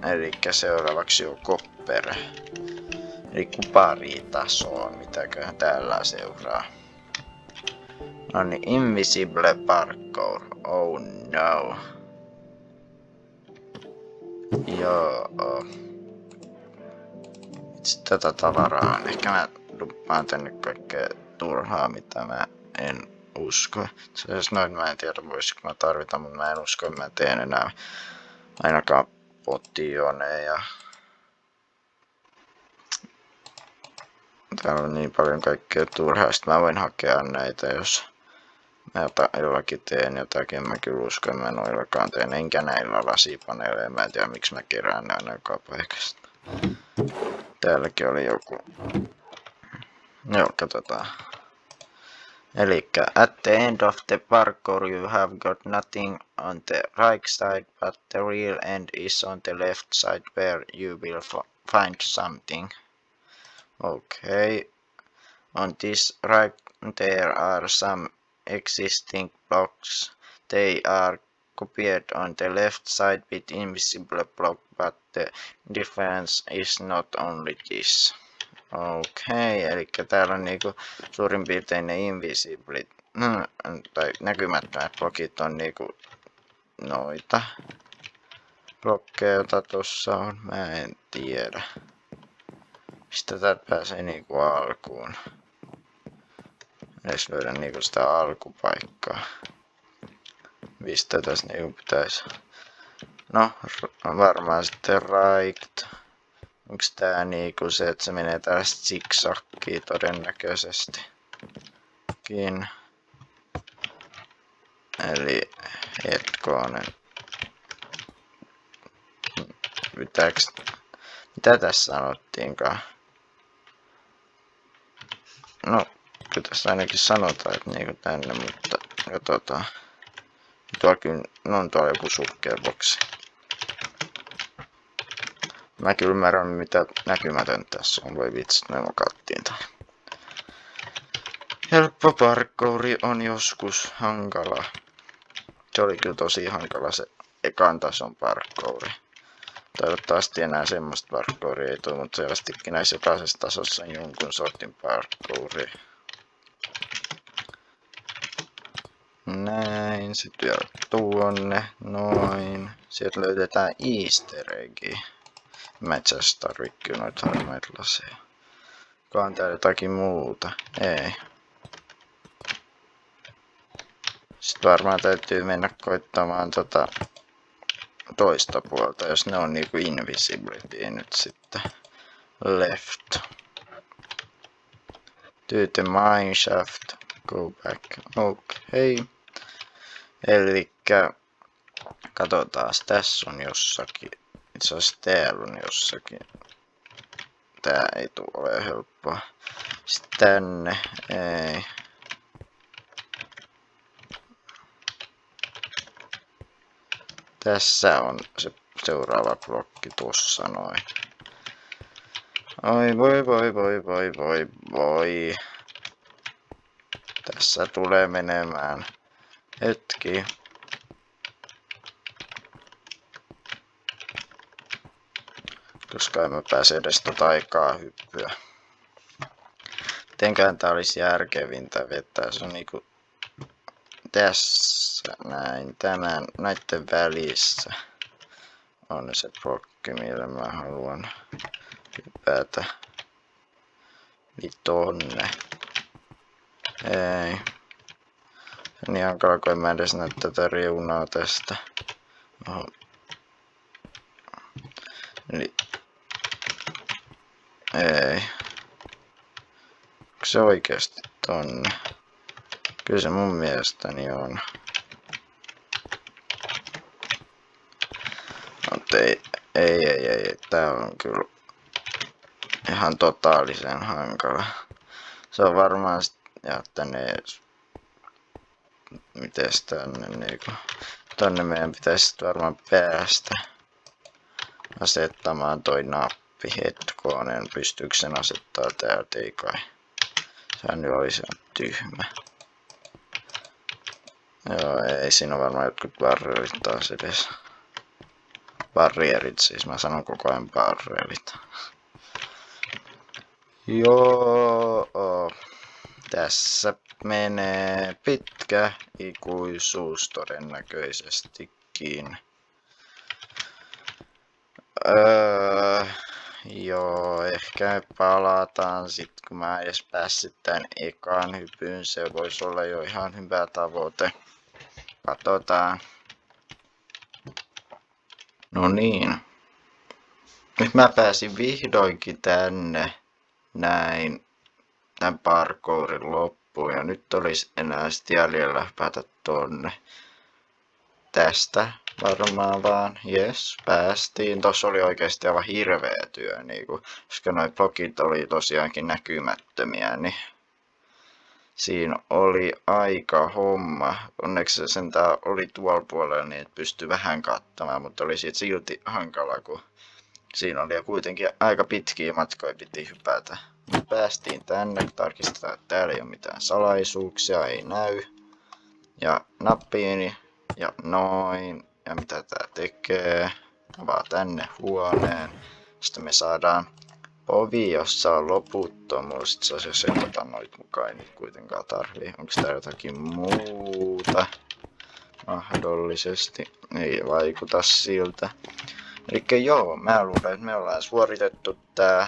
Eli seuraavaksi on Copper. Eli kuparitasoon, mitäköhän täällä seuraa. No niin, Invisible Parkour. Oh no. Joo. Itse tätä tavaraa. Ehkä mä duppaan tänne kaikkea turhaa, mitä mä en usko. Se jos noin mä en tiedä voisiko mä tarvita, mutta mä en usko, että mä teen enää ainakaan potioneja. Täällä on niin paljon kaikkea turhaa, sitten mä voin hakea näitä, jos mä jollakin teen jotakin. Mä kyllä uskon, että mä noillakaan teen, enkä näillä lasipaneeleilla. Mä en tiedä miksi mä kerään ne aina joka paikasta. Täälläkin oli joku. Joo, katsotaan. Elikkä at the end of the parkour you have got nothing on the right side, but the real end is on the left side where you will find something. Okay. On this right there are some existing blocks. They are copied on the left side with invisible block, but the difference is not only this. Okei, eli täällä on niinku suurin piirtein ne invisible, tai näkymättömät blokit on niinku noita blokkeja, joita tossa on. Mä en tiedä. Mistä täältä pääsee niinku alkuun? Edes löydä niinku sitä alkupaikkaa. Mistä tässä niinku pitäisi? No, varmaan sitten right. Onks tää niinku se, että se menee tällaista zigzaggia todennäköisesti? Eli hetkonen. Mitä tässä sanottiinkaan? No, kyllä tässä ainakin sanotaan, että niinku tänne, mutta katsotaan. Tuollakin, no on tuolla joku sukkeeboksi. Mä kyllä ymmärrän mitä näkymätön tässä on, voi vitsit, me kattiin tää. Helppo parkouri on joskus hankala. Se oli kyllä tosi hankala se ekan tason parkouri. Toivottavasti enää semmoista parkouria ei tule, mutta selvästikin näissä jokaisessa tasossa on jonkun sortin parkouri. Näin, sitten vielä tuonne, noin. Sieltä löydetään easter eggi. Mä itse asiassa tarvii kyllä noita harmaita laseja. Onkohan täällä jotakin muuta? Ei. Sitten varmaan täytyy mennä koittamaan toista puolta, jos ne on niinku invisibility nyt sitten. Left. Do the mine shaft. Go back. Okei. Elikkä katsotaan, tässä on jossakin. Itse asiassa täällä on jossakin. Tää ei tule ole helppoa. Sitten tänne. Ei. Tässä on se seuraava blokki tuossa noin. Oi voi. Tässä tulee menemään hetki. Koska en mä pääse edes aikaa hyppyä. Mitenkään tää olisi järkevintä vetää. Se on niinku tässä näin näitten välissä on se blokki, millä mä haluan hypätä. Niin tonne. Ei. Se on niin hankala, kun en mä edes näe tätä reunaa tästä. Oho. Eli ei. Onko se oikeesti tonne? Kyllä se mun mielestäni on. Mutta ei. Tää on kyllä ihan totaalisen hankala. Se on varmaan ja tänne. Mites tänne niinku. Tonne meidän pitäisi varmaan päästä asettamaan toi nappi hetkonen. Pystyykö sen asettaa täältä? Ei kai. Sehän nyt olisi tyhmä. Joo, ei siinä on varmaan jotkut barrelit taas edes. Barrierit siis, mä sanon koko ajan barrierit. Joo, tässä menee pitkä ikuisuus todennäköisestikin. Joo, ehkä palataan sit kun mä edes päässyt tän ekaan hypyyn. Se voisi olla jo ihan hyvä tavoite. Katsotaan. No niin. Nyt mä pääsin vihdoinkin tänne näin tän parkourin loppuun. Ja nyt olisi enää sitten jäljellä hypätä tonne. Tästä varmaan vaan. Jes, päästiin. Tossa oli oikeesti aivan hirveä työ. Niinku, koska noi blokit oli tosiaankin näkymättömiä, niin siinä oli aika homma. Onneksi se sentään oli tuolla puolella niin, että pystyi vähän kattamaan, mutta oli siitä silti hankala, kun siinä oli jo kuitenkin aika pitkiä matkoja piti hypätä. Päästiin tänne, tarkistetaan, että täällä ei ole mitään salaisuuksia, ei näy. Ja nappiini ja noin. Ja mitä tää tekee? Avaa tänne huoneen. Sitten me saadaan ovi, jossa on loputtomuus. Itse asiassa ei ota noit mukaan, ei nyt kuitenkaan tarvii. Onko tää jotakin muuta? Mahdollisesti. Ei vaikuta siltä. Elikkä joo, mä luulen, että me ollaan suoritettu tää.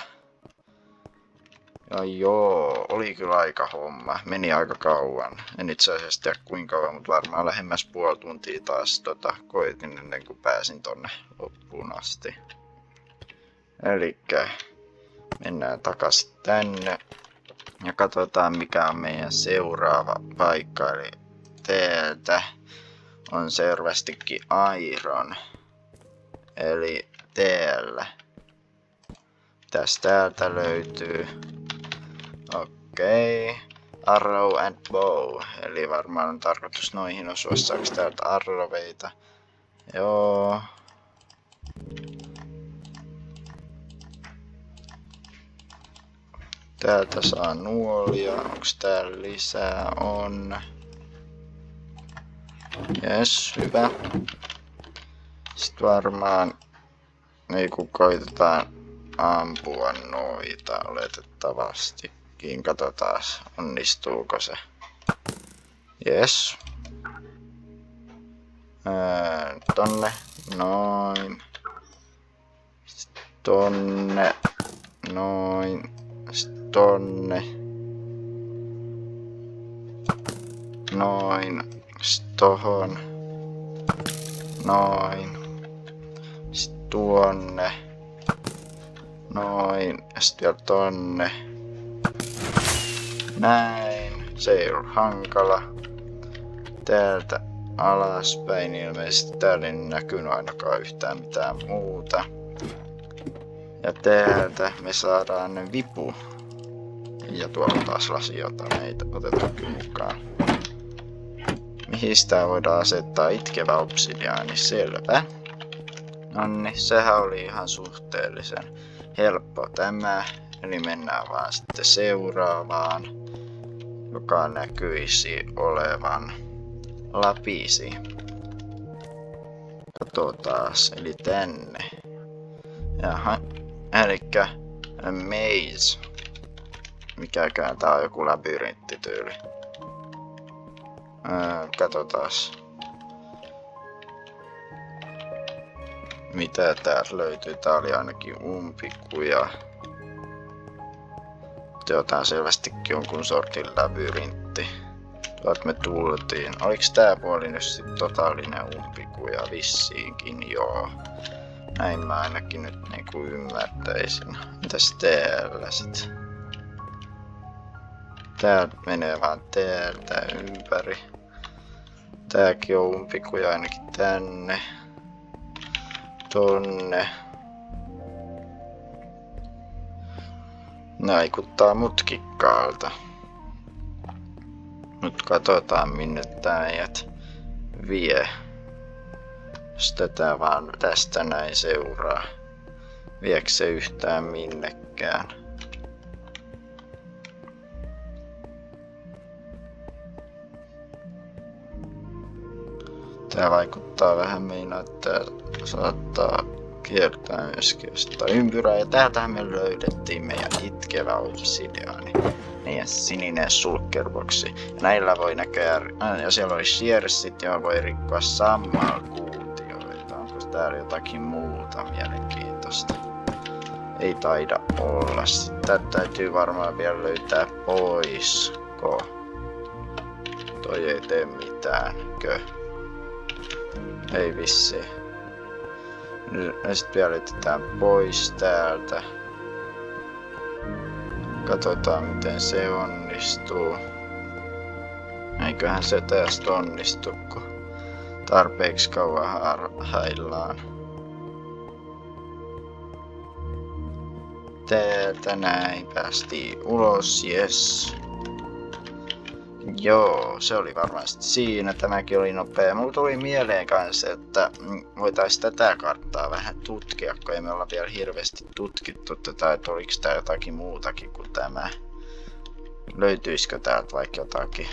Ja joo, oli kyllä aika homma. Meni aika kauan. En itse asiassa tiedä kuinka kauan, mutta varmaan lähemmäs puoli tuntia taas koitin ennen kuin pääsin tonne loppuun asti. Elikkä mennään takaisin tänne. Ja katsotaan mikä on meidän seuraava paikka. Eli täältä on selvästikin Iron. Eli täällä. Täältä löytyy. Okei. Arrow and bow. Eli varmaan on tarkoitus noihin osua. Saaks täältä arroweita? Joo. Täältä saa nuolia. Onks täällä lisää? On. Jes, hyvä. Sitten varmaan ei kun koitetaan ampua noita oletettavastikin. Katsotaan onnistuuko se. Jes. Tonne. Noin. Sitten tonne. Noin. Sitten tonne. Noin. Sitten tohon. Noin. Sitten tuonne. Noin. Ja sitten vielä tonne. Näin. Se ei ollut hankala. Täältä alaspäin ilmeisesti täällä ei näkynyt ainakaan yhtään mitään muuta. Ja täältä me saadaan vipu. Ja tuolla taas lasiota meitä otetaankin mukaan. Mihin tää voidaan asettaa? Itkevä obsidiaani, selvä. Nonni, sehän oli ihan suhteellisen helppo tämä. Eli mennään vaan sitten seuraavaan, joka näkyisi olevan lapisi. Katsotaas, eli tänne. Jaha, elikkä maze. Mikäkään tää on joku labyrinttityyli. Katsotaas. Mitä täältä löytyy? Tää oli ainakin umpikuja. Jotain selvästikin jonkun sortin labyrintti. Tuolta me tultiin. Oliks tää puoli nyt sit totaalinen umpikuja? Vissiinkin joo. Näin mä ainakin nyt niinku ymmärtäisin. Mitäs täällä sit? Täältä menee vaan täältä ympäri. Tääkin on umpikuja ainakin tänne. Tonne. Vaikuttaa mutkikkaalta. Nyt katsotaan minne tää meidät vie. Jos tätä vaan tästä näin seuraa. Viekö se yhtään minnekään? Tää vaikuttaa vähän meinaa, että saattaa kiertää myöskin jostain ympyrää. Ja täältähän me löydettiin meidän itkevä obsidiaani. Meidän sininen sulkerboksi. Ja näillä voi näköjään, ja siellä oli shearsit, joilla voi rikkoa sammalkuutioita. Onko täällä jotakin muuta mielenkiintoista? Ei taida olla. Sitten täytyy varmaan vielä löytää poisko. Toi ei tee mitään, kö? Ei vissi. Nyt sitten vielä löytetään pois täältä. Katsotaan miten se onnistuu. Eiköhän se tästä onnistu, kun tarpeeksi kauan haillaan. Täältä näin päästiin ulos, yes. Joo, se oli varmasti siinä. Tämäkin oli nopea. Mulla tuli mieleen kanssa, että voitaisiin tätä karttaa vähän tutkia, kun ei me olla vielä hirveästi tutkittu tätä, että oliko tää jotakin muutakin kuin tämä. Löytyisikö täältä vaikka jotakin?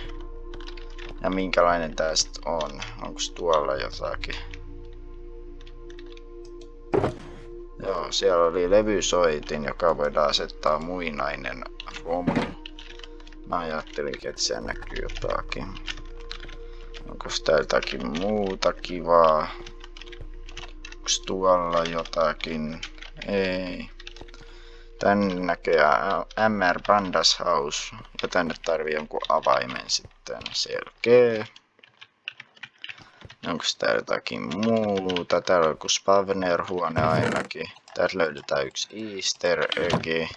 Ja minkälainen tää sit on? Onko tuolla jotakin? Joo, siellä oli levysoitin, joka voidaan asettaa muinainen romu. Mä ajattelinkin, että siellä näkyy jotakin. Onko täällä jotakin muuta kivaa? Onks tuolla jotakin? Ei. Tänne näköjään MR Pandas House. Ja tänne tarvii jonkun avaimen sitten. Selkeä. Onko täällä jotakin muuta? Täällä on joku spawner-huone ainakin. Täältä löydetään yksi easter egg.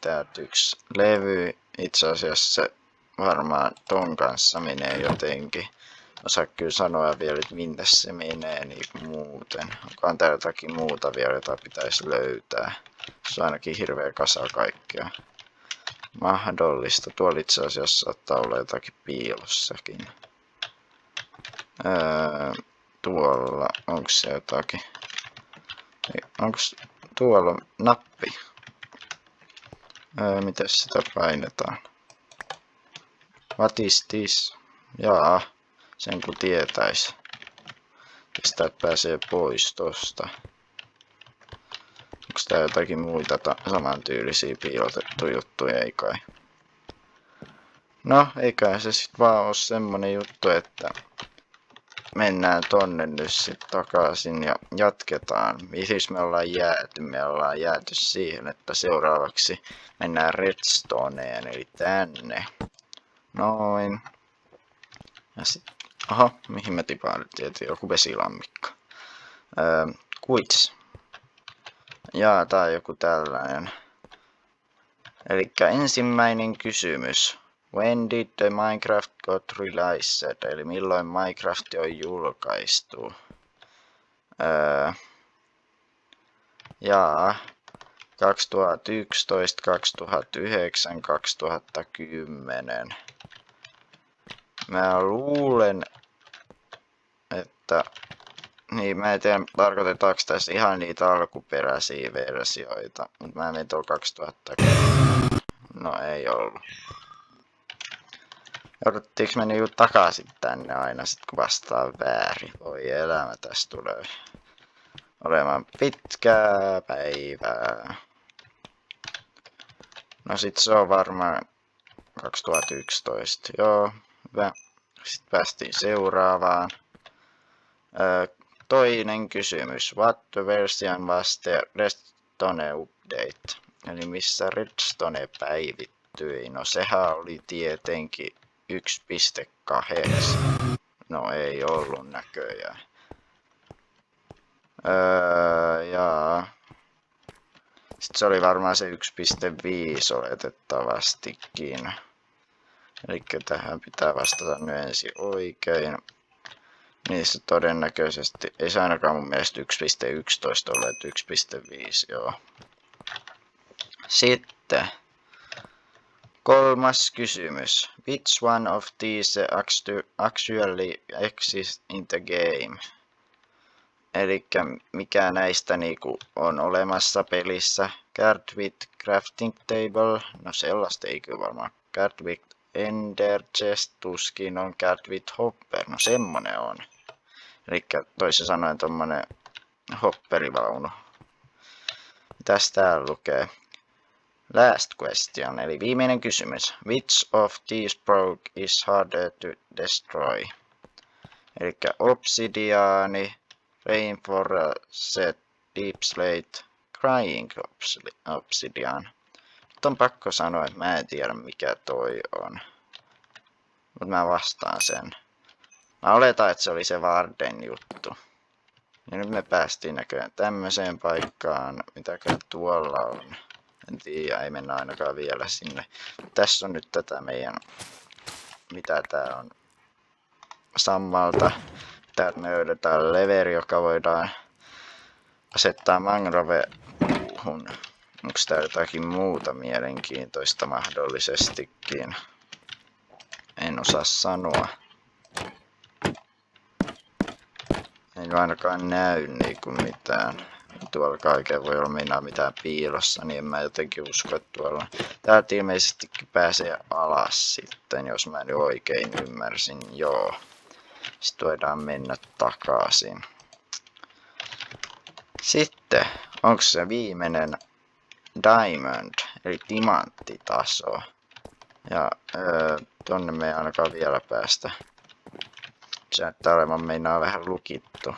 Täältä yksi levy. Itse asiassa se varmaan ton kanssa menee jotenkin. Osaa kyllä sanoa vielä, että minne se menee niin muuten. Onkohan täällä jotakin muuta vielä, jota pitäisi löytää. Se on ainakin hirveä kasa kaikkea. Mahdollista. Tuolla itse asiassa saattaa olla jotakin piilossakin. Tuolla. Onko se jotakin? Onko tuolla nappi? Miten sitä painetaan? What is this? Jaa, sen kun tietäis. Sitä pääsee pois tosta. Onks tää jotakin muita samantyylisiä piilotettuja juttuja? Ei kai. No, eiköhän se sit vaan oo semmonen juttu, että mennään tonne nyt sit takaisin ja jatketaan. Mihin me ollaan jääty? Me ollaan jääty siihen, että seuraavaksi mennään Redstoneen, eli tänne. Noin. Ja sit, aha, mihin me tipaan nyt tietysti? Joku vesilammikko. Quits. Jaa, tää on joku tällainen. Elikkä ensimmäinen kysymys. When did the Minecraft got released? Eli milloin Minecraft on julkaistu? Jaa. 2011, 2009, 2010. Mä luulen, että... Niin, mä en tiedä, tarkoitetaanko tässä ihan niitä alkuperäisiä versioita. Mutta mä menin tuolla 2010. No ei ollut. Jouduttiinko me niinku takaisin tänne aina sit kun vastaa väärin? Voi elämä, tässä tulee olemaan pitkää päivää. No sit se on varmaan 2011. Joo, hyvä. Sitten päästiin seuraavaan. Toinen kysymys. What version was the Redstone update? Eli missä Redstone päivittyi? No sehän oli tietenkin 1.8. No ei ollut näköjään. Jaa. Sitten se oli varmaan se 1.5 oletettavastikin. Eli tähän pitää vastata nyt ensin oikein. Niissä todennäköisesti, ei se ainakaan mun mielestä 1.11 ole, että 1.5 joo. Sitten kolmas kysymys. Which one of these actually exists in the game? Elikkä mikä näistä niinku on olemassa pelissä? Card with crafting table. No sellaista ei kyllä varmaan. Card with ender chest tuskin on. Card with hopper. No semmonen on. Elikkä toisin sanoen tommonen hopperivaunu. Mitäs täällä lukee? Last question, eli viimeinen kysymys. Which of these broke is harder to destroy? Eli obsidiaani, rainforest, deep slate, crying obsidian. Nyt on pakko sanoa, että mä en tiedä mikä toi on. Mutta mä vastaan sen. Mä oletan, että se oli se Varden juttu. Ja nyt me päästiin näköjään tämmöiseen paikkaan. Mitäkään tuolla on? En tiedä, ei mennä ainakaan vielä sinne. Tässä on nyt tätä meidän... Mitä tää on? Sammalta. Täältä me löydetään leveri, joka voidaan asettaa mangrove-puuhun. Onko tää jotakin muuta mielenkiintoista mahdollisestikin? En osaa sanoa. Ei ainakaan näy niinku mitään. Tuolla kaiken voi olla meinaa mitään piilossa, niin en mä jotenkin usko, että tuolla... Täältä ilmeisestikin pääsee alas sitten, jos mä nyt oikein ymmärsin. Joo. Sitten voidaan mennä takaisin. Sitten, onko se viimeinen diamond, eli timanttitaso. Ja tonne me ei ainakaan vielä päästä. Se näyttää olevan meinaa vähän lukittu.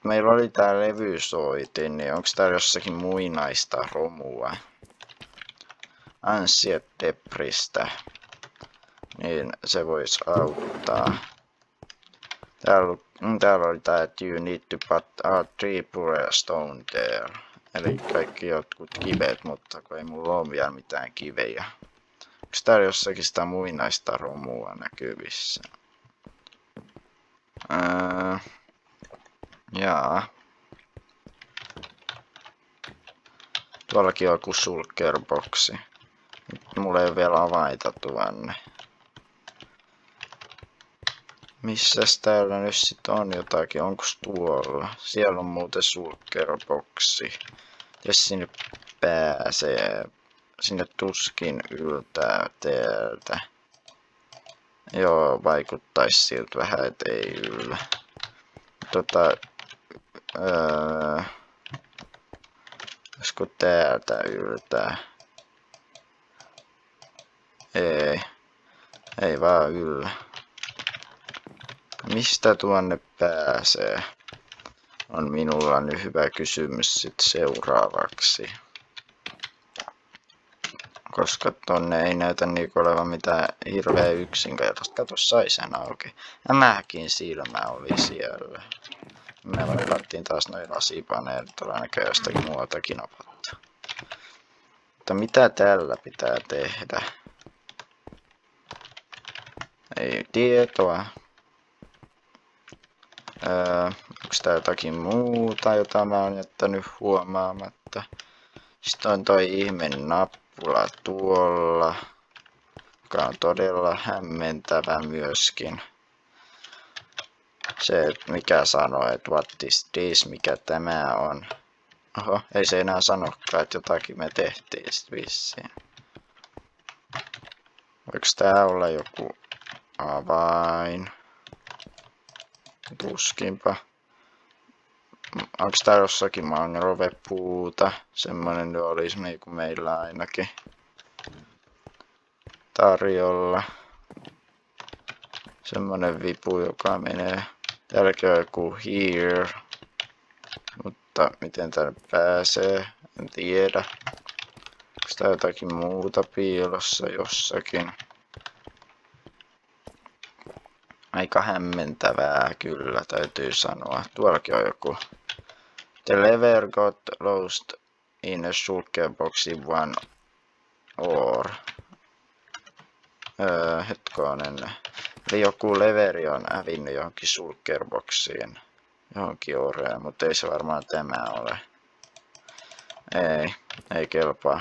Meillä oli tää levysoitin, niin onko täällä jossakin muinaista romua? Ansiet depristä. Niin se voisi auttaa. Täällä oli tää, että you need to put a tree stone there. Eli kaikki jotkut kivet, mutta kun ei mulla ole vielä mitään kivejä. Onko täällä jossakin sitä muinaista romua näkyvissä? Jaa. Tuollakin on joku shulkerboksi. Mulla ei ole vielä avaita tuonne. Missäs täällä nyt sit on jotakin? Onks tuolla? Siellä on muuten shulkerboksi. Jos sinne pääsee. Sinne tuskin yltää täältä. Joo, vaikuttaisi siltä vähän, et ei yllä. Olisiko täältä yltää? Ei vaan yllä. Mistä tuonne pääsee? On minulla nyt hyvä kysymys sit seuraavaksi. Koska tonne ei näytä niinku olevan mitään hirveä yksinkertaista. Kato, sai sen auki. Mäkin silmä oli siellä. Me valittiin taas noin lasipaneelit, ollaan näköjään jostakin muualtakin napattu. Mutta mitä tällä pitää tehdä? Ei tietoa. Onko tää jotakin muuta, jota mä oon jättänyt huomaamatta? Sitten on toi ihme nappula tuolla, joka on todella hämmentävä myöskin. Se, mikä sanoo, että what is this, mikä tämä on. Oho, ei se enää sanokaan, että jotakin me tehtiin sit vissiin. Voiko tää olla joku avain? Tuskinpa. Onko tää jossakin mangrovepuuta? Semmonen nyt olisi niinku meillä ainakin tarjolla. Semmonen vipu, joka menee. Täälläkin on joku here. Mutta miten tänne pääsee? En tiedä. Onko tää jotakin muuta piilossa jossakin? Aika hämmentävää kyllä, täytyy sanoa. Tuollakin on joku. The lever got lost in a shulker box in one or. Hetkonen. Eli joku leveri on hävinnyt johonkin shulkerboxiin. Johonkin oreen, mutta ei se varmaan tämä ole. Ei kelpaa.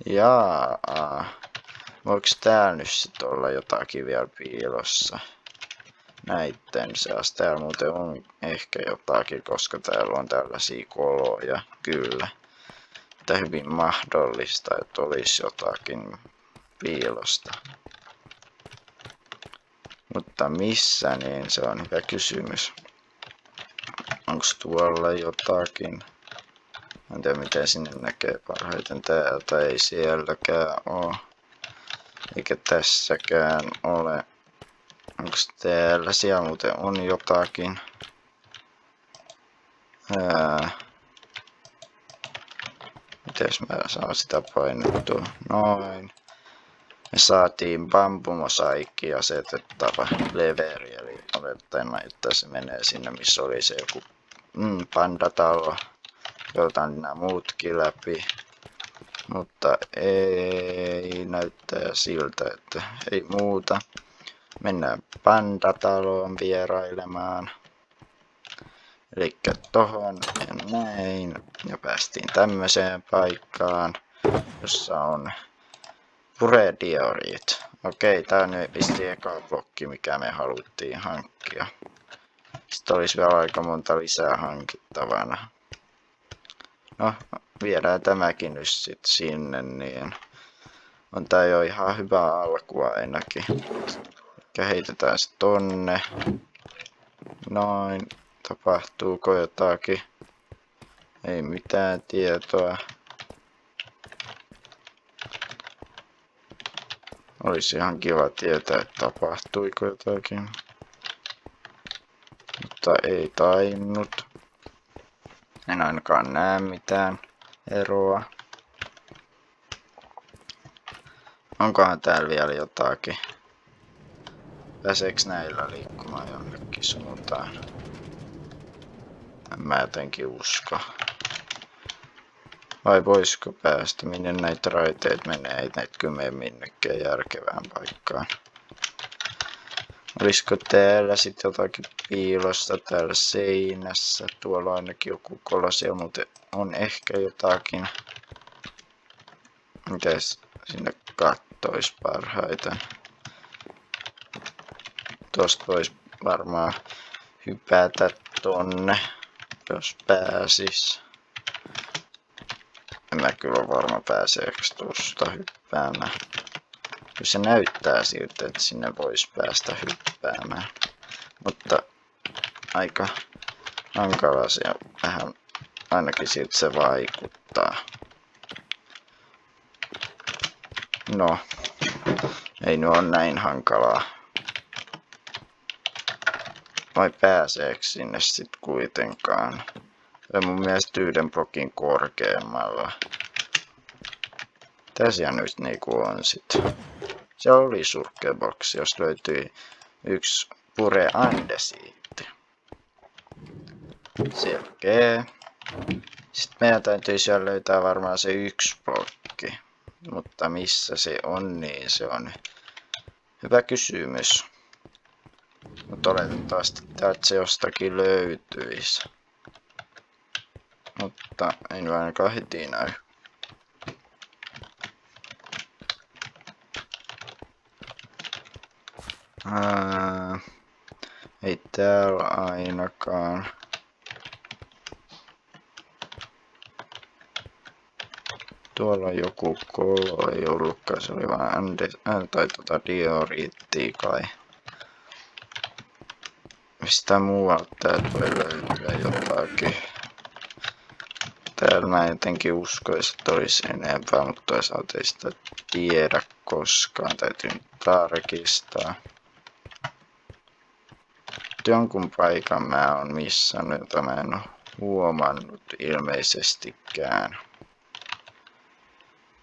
Jaa. Voiko täällä nyt sit olla jotakin vielä piilossa? Näitten seassa. Täällä muuten on ehkä jotakin, koska täällä on tällaisia koloja. Kyllä. Että hyvin mahdollista, että olisi jotakin piilosta. Mutta missä, niin se on hyvä kysymys. Onks tuolla jotakin? En tiedä miten sinne näkee parhaiten. Täältä ei sielläkään oo. Eikä tässäkään ole. Onks täällä? Siellä muuten on jotakin. Mites mä saan sitä painettua? Noin. Me saatiin bambumosaikki asetettava leveri, eli olettaen, että se menee sinne, missä oli se joku pandatalo. Otan nämä muutkin läpi, mutta ei näyttää siltä, että ei muuta. Mennään pandataloon vierailemaan. Elikkä tohon ja näin. Ja päästiin tämmöiseen paikkaan, jossa on purediorit. Okei, tää on nyt vissiin eka blokki, mikä me haluttiin hankkia. Sitten olisi vielä aika monta lisää hankittavana. No, viedään tämäkin nyt sit sinne, niin on tää jo ihan hyvä alku ainakin. Heitetään se tonne. Noin. Tapahtuuko jotakin? Ei mitään tietoa. Olisi ihan kiva tietää, että tapahtuiko jotakin. Mutta ei tainnut. En ainakaan näe mitään eroa. Onkohan täällä vielä jotakin? Pääseekö näillä liikkumaan jonnekin suuntaan? En mä jotenkin usko. Vai voisiko päästä? Minne näitä raiteet menee? Ei näitä kyllä mene minnekään järkevään paikkaan. Olisiko täällä sitten jotakin piilosta täällä seinässä? Tuolla on ainakin joku kolosia, mutta on ehkä jotakin. Mites sinne kattois parhaiten? Tosta vois varmaan hypätä tonne, jos pääsis. En mä kyllä varma pääseekö tuosta hyppäämään. Kyllä se näyttää siltä, että sinne voisi päästä hyppäämään. Mutta aika hankala se vähän, ainakin siltä se vaikuttaa. No, ei nyt ole näin hankalaa. Vai pääseekö sinne sit kuitenkaan? Se mun mielestä yhden blokin korkeammalla. Mitä siellä nyt niinku on sit? Se oli surkea boksi, jos löytyi yksi pure andesiitti. Selkeä. Sitten meidän täytyy siellä löytää varmaan se yksi blokki. Mutta missä se on, niin se on hyvä kysymys. Mutta oletettavasti täältä se jostakin löytyisi. Mutta ei nyt ainakaan heti näy. Ei täällä ainakaan. Tuolla on joku kolo, ei ollutkaan, se oli vaan dioriittia kai. Mistä muualta täältä voi löytyä jotakin. Täällä mä jotenkin uskoisin, että olisi enempää, mutta toisaalta ei sitä tiedä koskaan. Täytyy nyt tarkistaa. Jonkun paikan mä oon missannut, jota mä en oo huomannut ilmeisestikään.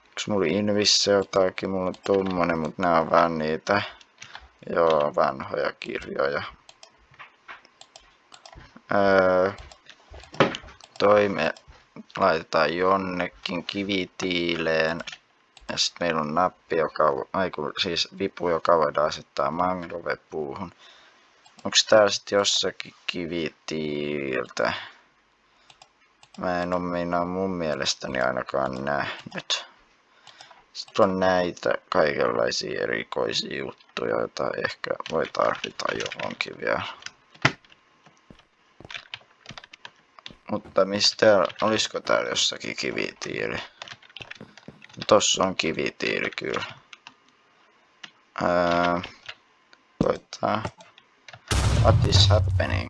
Onks mulla Invissä jotakin? Mulla on tommonen, mutta nää on vaan niitä vanhoja kirjoja. Toi me laitetaan jonnekin kivitiileen. Ja sitten meillä on nappi, siis vipu, joka voidaan asettaa mangrovepuuhun. Onko täällä sitten jossakin kivitiiltä? Mä en oo meinaa mun mielestäni ainakaan nähnyt. Sitten on näitä kaikenlaisia erikoisia juttuja, joita ehkä voi tarvita johonkin vielä. Mutta mistä, olisiko täällä jossakin kivitiili? Tossa on kivitiili kyllä. Koitetaan What is happening?